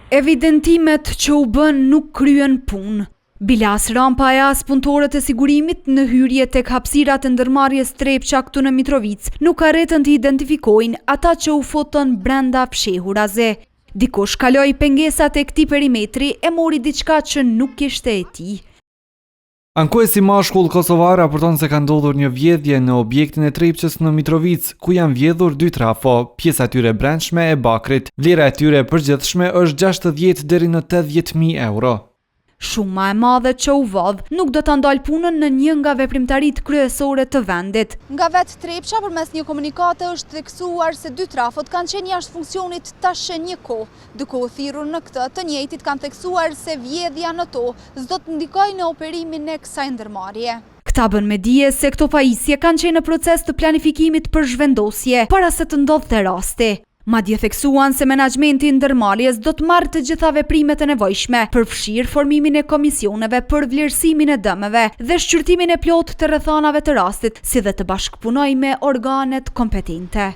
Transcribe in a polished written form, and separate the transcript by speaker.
Speaker 1: Evidentimet që u bën nuk kryen punë. Bilas rampa e as punëtorët e sigurimit në hyrje tek hapësirat e ndërmarrjes Trepça këtu në Mitrovic nuk arritën të identifikojnë ata që u fotën brenda fshehuraze. Dikush kaloi pengesat e këtij perimetri e mori diçka që nuk kishte e tij.
Speaker 2: Ankuesi mashkull kosovar raporton se ka ndodhur një vjedhje në objektin e Trepçës në Mitrovic, ku janë vjedhur 2 trafo, pjesa e tyre brendshme e bakrit. Vlera e tyre përgjithshme është 60 deri në 80.000 euro.
Speaker 1: Shuma e madhe që u vodh nuk do ta ndalë punën në një nga veprimtaritë kryesore të vendit.
Speaker 3: Nga vetë Trepça përmes një komunikate është theksuar se 2 trafot kanë qenë jashtë funksionit tash një kohë. Duke u thirrur në këtë, të njëjtit kanë theksuar se vjedhja në to s'do të ndikojë në operimin e kësaj ndërmarrje.
Speaker 1: Këta bën me dije se këto pajisje kanë qenë në proces të planifikimit për zhvendosje para se të ndodhte rasti. Madje theksuan se menaxhmenti i ndërmarrjes do të marrë të gjitha veprimet e nevojshme, përfshirë formimin e komisioneve për vlerësimin e dëmeve dhe shqyrtimin e plotë të rrethanave të rastit, si dhe të bashkëpunojë me organet kompetente.